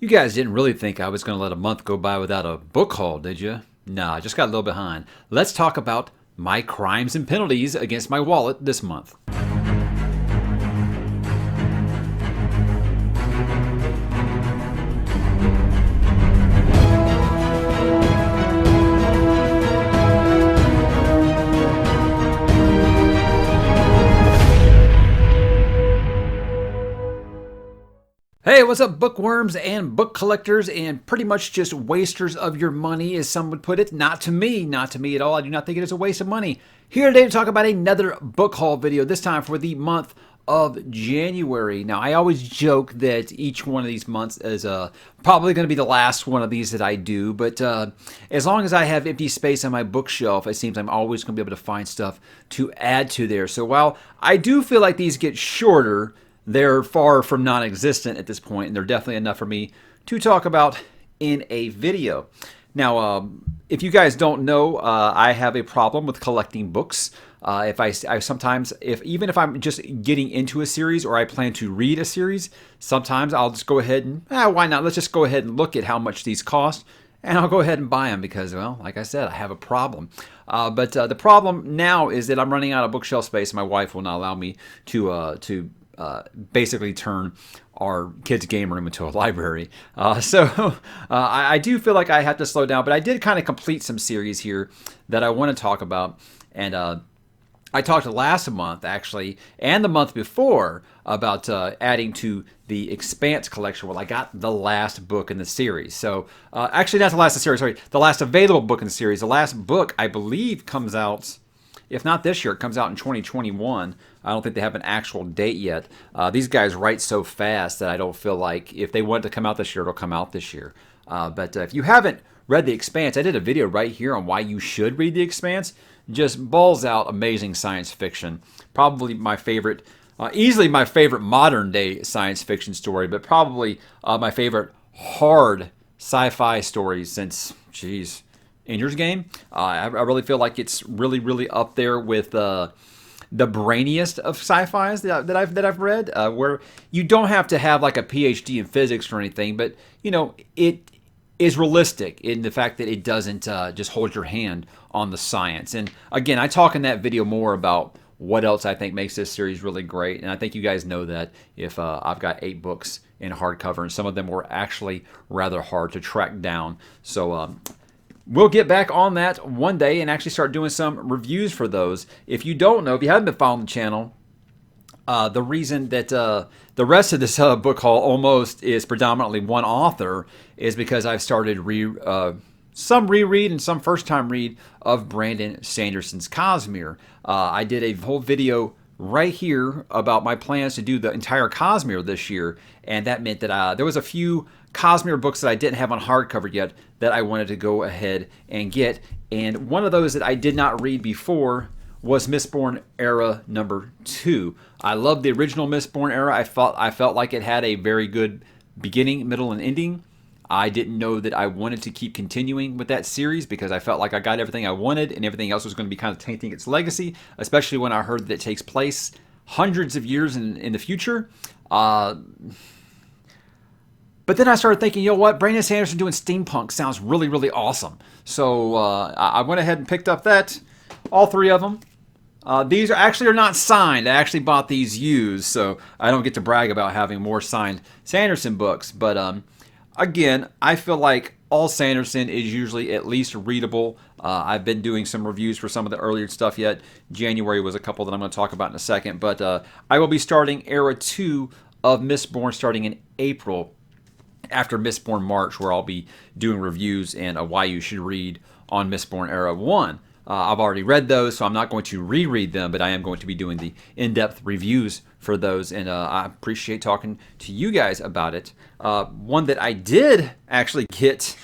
You guys didn't really think I was going to let a month go by without a book haul, did you? No, I just got a little behind. Let's talk about my crimes and penalties against my wallet this month. Hey, what's up, bookworms and book collectors and pretty much just wasters of your money, as some would put it. Not to me at all. I do not think it is a waste of money. Here today to talk about another book haul video, this time for the month of January. Now, I always joke that each one of these months is probably going to be the last one of these that I do, but as long as I have empty space on my bookshelf, it seems I'm always going to be able to find stuff to add to there. So while I do feel like these get shorter, they're far from non-existent at this point, and they're definitely enough for me to talk about in a video. Now, if you guys don't know, I have a problem with collecting books. Even if I'm just getting into a series or I plan to read a series, sometimes I'll just go ahead and, why not? Let's just go ahead and look at how much these cost, and I'll go ahead and buy them because, well, like I said, I have a problem. But the problem now is that I'm running out of bookshelf space. My wife will not allow me to basically turn our kids' game room into a library. So I do feel like I have to slow down, but I did kind of complete some series here that I want to talk about. And I talked last month, actually, and the month before about adding to the Expanse collection. Well, I got the last book in the series. So actually, not the last of the series, sorry, the last available book in the series. The last book, I believe, comes out, if not this year, it comes out in 2021. I don't think they have an actual date yet. These guys write so fast that I don't feel like if they want it to come out this year, it'll come out this year. But if you haven't read The Expanse, I did a video right here on why you should read The Expanse. Just balls out amazing science fiction. Probably my favorite, easily my favorite modern day science fiction story, but probably my favorite hard sci-fi story since, Ender's Game. I really feel like it's really, really up there with the brainiest of sci-fis that I've read, where you don't have to have like a PhD in physics or anything, but you know it is realistic in the fact that it doesn't just hold your hand on the science. And again, I talk in that video more about what else I think makes this series really great, and I think you guys know that if I've got 8 books in hardcover, and some of them were actually rather hard to track down. So we'll get back on that one day and actually start doing some reviews for those. If you don't know, if you haven't been following the channel, the reason that the rest of this book haul almost is predominantly one author is because I've started some reread and some first-time read of Brandon Sanderson's Cosmere. I did a whole video right here about my plans to do the entire Cosmere this year, and that meant that there was a few Cosmere books that I didn't have on hardcover yet that I wanted to go ahead and get. And one of those that I did not read before was Mistborn Era number 2. I love the original Mistborn Era. I felt like it had a very good beginning, middle, and ending. I didn't know that I wanted to keep continuing with that series because I felt like I got everything I wanted and everything else was going to be kind of tainting its legacy, especially when I heard that it takes place hundreds of years in the future. But then I started thinking, you know what? Brandon Sanderson doing steampunk sounds really, really awesome. So I went ahead and picked up all 3 of them. These are not signed. I actually bought these used, so I don't get to brag about having more signed Sanderson books. But again, I feel like all Sanderson is usually at least readable. I've been doing some reviews for some of the earlier stuff yet. January was a couple that I'm going to talk about in a second. But I will be starting Era 2 of Mistborn starting in April, after Mistborn March, where I'll be doing reviews and why you should read on Mistborn Era 1. I've already read those, so I'm not going to reread them, but I am going to be doing the in-depth reviews for those, and I appreciate talking to you guys about it. One that I did actually get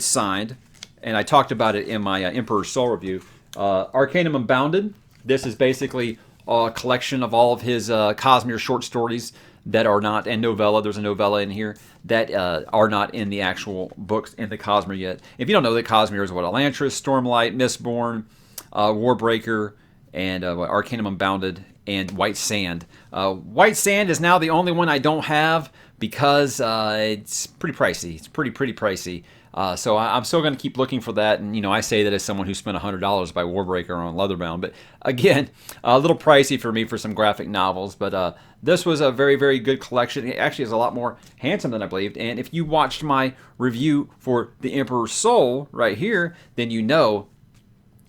signed, and I talked about it in my Emperor's Soul review, Arcanum Unbounded. This is basically a collection of all of his Cosmere short stories that are not, and novella, there's a novella in here, that are not in the actual books in the Cosmere yet. If you don't know, the Cosmere is what? Elantris, Stormlight, Mistborn, Warbreaker, and Arcanum Unbounded, and White Sand. White Sand is now the only one I don't have, because it's pretty pricey. It's pretty pricey. So I'm still going to keep looking for that. And, you know, I say that as someone who spent $100 by Warbreaker on Leatherbound. But again, a little pricey for me for some graphic novels. But this was a very good collection. It actually is a lot more handsome than I believed. And if you watched my review for The Emperor's Soul right here, then you know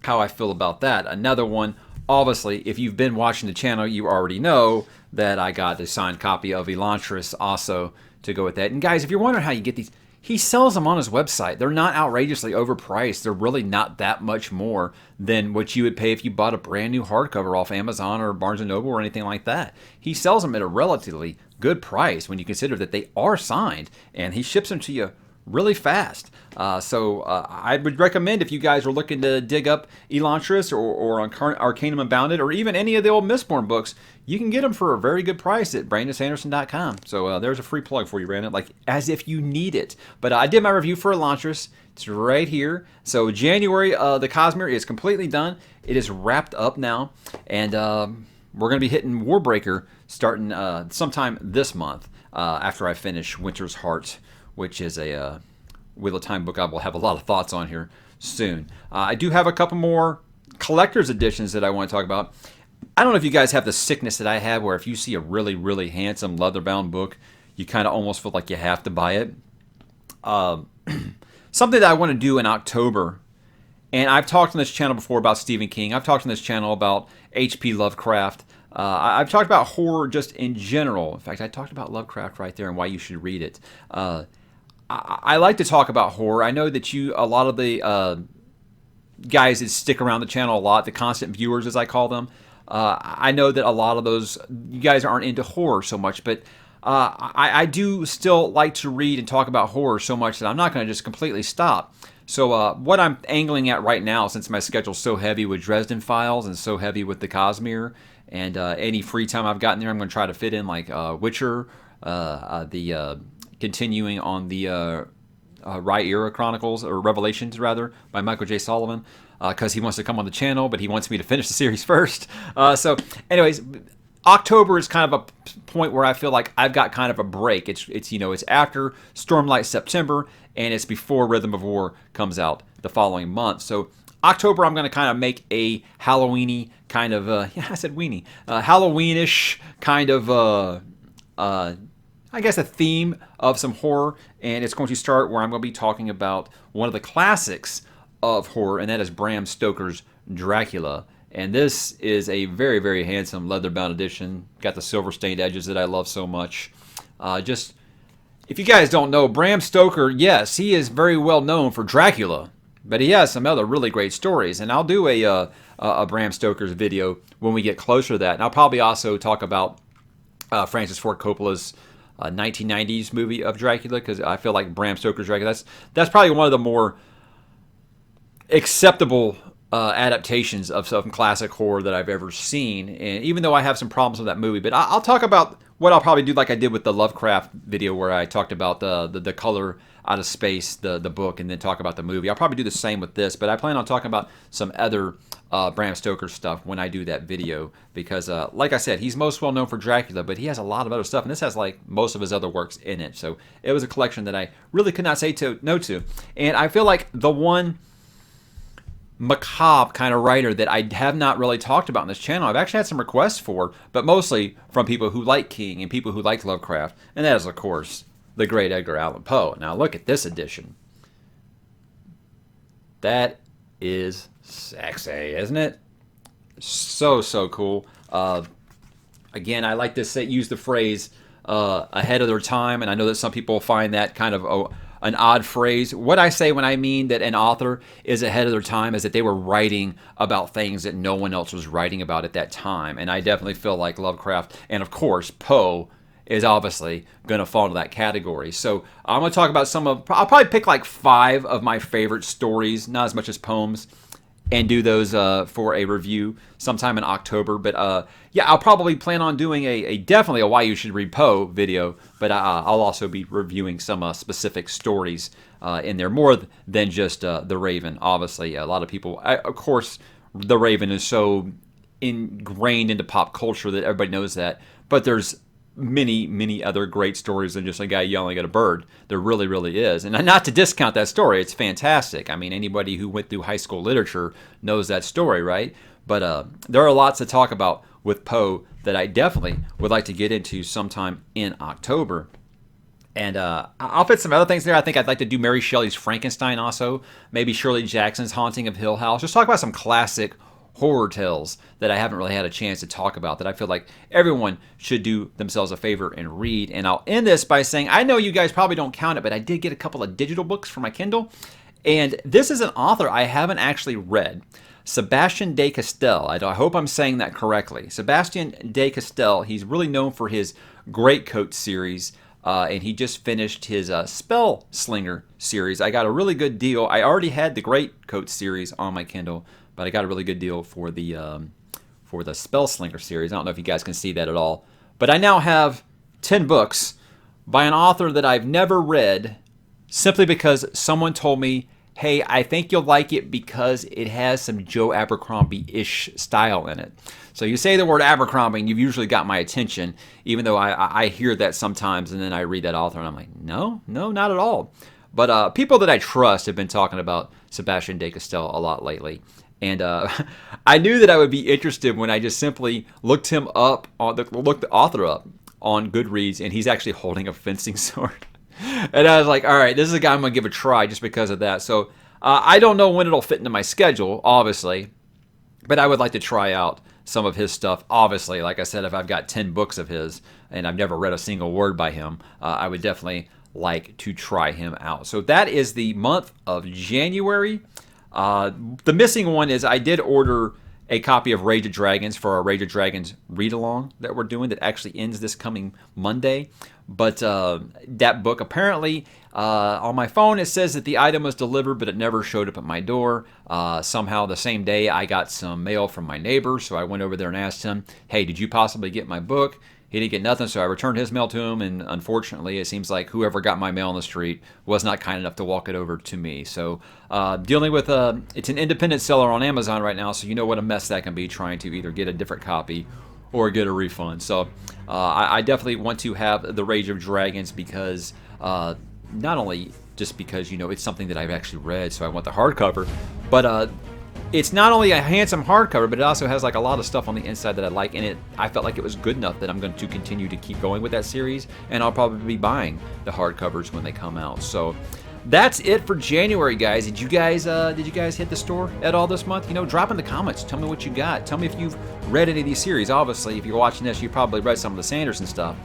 how I feel about that. Another one, obviously, if you've been watching the channel, you already know that I got a signed copy of Elantris also to go with that. And guys, if you're wondering how you get these, he sells them on his website. They're not outrageously overpriced. They're really not that much more than what you would pay if you bought a brand new hardcover off Amazon or Barnes & Noble or anything like that. He sells them at a relatively good price when you consider that they are signed, and he ships them to you really fast. So I would recommend, if you guys are looking to dig up Elantris or Arcanum Unbounded or even any of the old Mistborn books, you can get them for a very good price at BrandonSanderson.com. So there's a free plug for you, Brandon, like as if you need it. But I did my review for Elantris. It's right here. So January, the Cosmere is completely done. It is wrapped up now. And we're going to be hitting Warbreaker starting sometime this month after I finish Winter's Heart, which is a Wheel of Time book I will have a lot of thoughts on here soon. I do have a couple more collector's editions that I want to talk about. I don't know if you guys have the sickness that I have, where if you see a really handsome leather-bound book, you kind of almost feel like you have to buy it. Something that I want to do in October, and I've talked on this channel before about Stephen King. I've talked on this channel about H.P. Lovecraft. I've talked about horror just in general. In fact, I talked about Lovecraft right there and why you should read it. I like to talk about horror. I know that a lot of the guys that stick around the channel a lot, the constant viewers as I call them, I know that a lot of those, you guys aren't into horror so much, but I do still like to read and talk about horror so much that I'm not going to just completely stop. So what I'm angling at right now, since my schedule's so heavy with Dresden Files and so heavy with the Cosmere, and any free time I've gotten there, I'm going to try to fit in like Witcher, continuing on the Rhaenyra Chronicles, or Revelations rather, by Michael J. Sullivan, because he wants to come on the channel, but he wants me to finish the series first. So anyways, October is kind of a point where I feel like I've got kind of a break. It's after Stormlight September, and it's before Rhythm of War comes out the following month. So October, I'm going to kind of make a Halloweeny kind of, yeah, I said weenie, Halloweenish kind of, I guess, a theme of some horror. And it's going to start where I'm going to be talking about one of the classics of horror, and that is Bram Stoker's Dracula. And this is a very handsome leather-bound edition. Got the silver-stained edges that I love so much. If you guys don't know, Bram Stoker, yes, he is very well known for Dracula, but he has some other really great stories. And I'll do a Bram Stoker's video when we get closer to that. And I'll probably also talk about Francis Ford Coppola's 1990s movie of Dracula, because I feel like Bram Stoker's Dracula, that's probably one of the more acceptable adaptations of some classic horror that I've ever seen. And even though I have some problems with that movie, but I'll talk about what I'll probably do, like I did with the Lovecraft video, where I talked about the Color Out of Space, the book, and then talk about the movie. I'll probably do the same with this, but I plan on talking about some other Bram Stoker stuff when I do that video, because like I said, he's most well known for Dracula, but he has a lot of other stuff, and this has like most of his other works in it. So it was a collection that I really could not say no to. And I feel like the one macabre kind of writer that I have not really talked about in this channel, I've actually had some requests for, but mostly from people who like King and people who like Lovecraft, and that is, of course, the great Edgar Allan Poe. Now look at this edition. That is sexy, isn't it? So cool. Again, I like to use the phrase ahead of their time, and I know that some people find that kind of an odd phrase. What I say when I mean that an author is ahead of their time is that they were writing about things that no one else was writing about at that time. And I definitely feel like Lovecraft, and of course Poe, is obviously going to fall into that category. So I'm going to talk about I'll probably pick like 5 of my favorite stories, not as much as poems, and do those for a review sometime in October. But yeah, I'll probably plan on doing definitely a Why You Should Read Poe video, but I'll also be reviewing some specific stories in there, more than just The Raven. Obviously, a lot of people, of course, The Raven is so ingrained into pop culture that everybody knows that, but there's many other great stories than just a guy yelling at a bird. There really, really is. And not to discount that story, it's fantastic. I mean, anybody who went through high school literature knows that story, right? But there are lots to talk about with Poe that I definitely would like to get into sometime in October. And I'll fit some other things there. I think I'd like to do Mary Shelley's Frankenstein also. Maybe Shirley Jackson's Haunting of Hill House. Just talk about some classic horror tales that I haven't really had a chance to talk about that I feel like everyone should do themselves a favor and read. And I'll end this by saying, I know you guys probably don't count it, but I did get a couple of digital books for my Kindle. And this is an author I haven't actually read. Sebastian de Castell. I hope I'm saying that correctly. Sebastian de Castell, he's really known for his Greatcoat series. And he just finished his Spell Slinger series. I got a really good deal. I already had the Greatcoat series on my Kindle, but I got a really good deal for the Spell Slinger series. I don't know if you guys can see that at all. But I now have 10 books by an author that I've never read simply because someone told me, hey, I think you'll like it because it has some Joe Abercrombie-ish style in it. So you say the word Abercrombie and you've usually got my attention, even though I hear that sometimes and then I read that author and I'm like, no, not at all. But people that I trust have been talking about Sebastian de Castell a lot lately. And I knew that I would be interested when I just simply looked the author up on Goodreads, and he's actually holding a fencing sword. And I was like, all right, this is a guy I'm going to give a try just because of that. So I don't know when it'll fit into my schedule, obviously, but I would like to try out some of his stuff. Obviously, like I said, if I've got 10 books of his and I've never read a single word by him, I would definitely like to try him out. So that is the month of January. The missing one is I did order a copy of Rage of Dragons for our Rage of Dragons read-along that we're doing that actually ends this coming Monday. But that book, apparently, on my phone, it says that the item was delivered, but it never showed up at my door. Somehow the same day, I got some mail from my neighbor, so I went over there and asked him, hey, did you possibly get my book? He didn't get nothing, so I returned his mail to him, and unfortunately, it seems like whoever got my mail on the street was not kind enough to walk it over to me. So dealing with, it's an independent seller on Amazon right now, so you know what a mess that can be trying to either get a different copy or get a refund. So I definitely want to have the Rage of Dragons because not only just because, you know, it's something that I've actually read, so I want the hardcover, but it's not only a handsome hardcover, but it also has like a lot of stuff on the inside that I like, and I felt like it was good enough that I'm going to continue to keep going with that series, and I'll probably be buying the hardcovers when they come out. So that's it for January, guys. Did you guys hit the store at all this month? You know, drop in the comments. Tell me what you got. Tell me if you've read any of these series. Obviously, if you're watching this, you probably read some of the Sanderson stuff,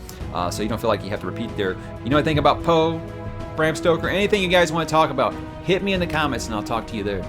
so you don't feel like you have to repeat there. You know anything about Poe, Bram Stoker, anything you guys want to talk about, hit me in the comments, and I'll talk to you there.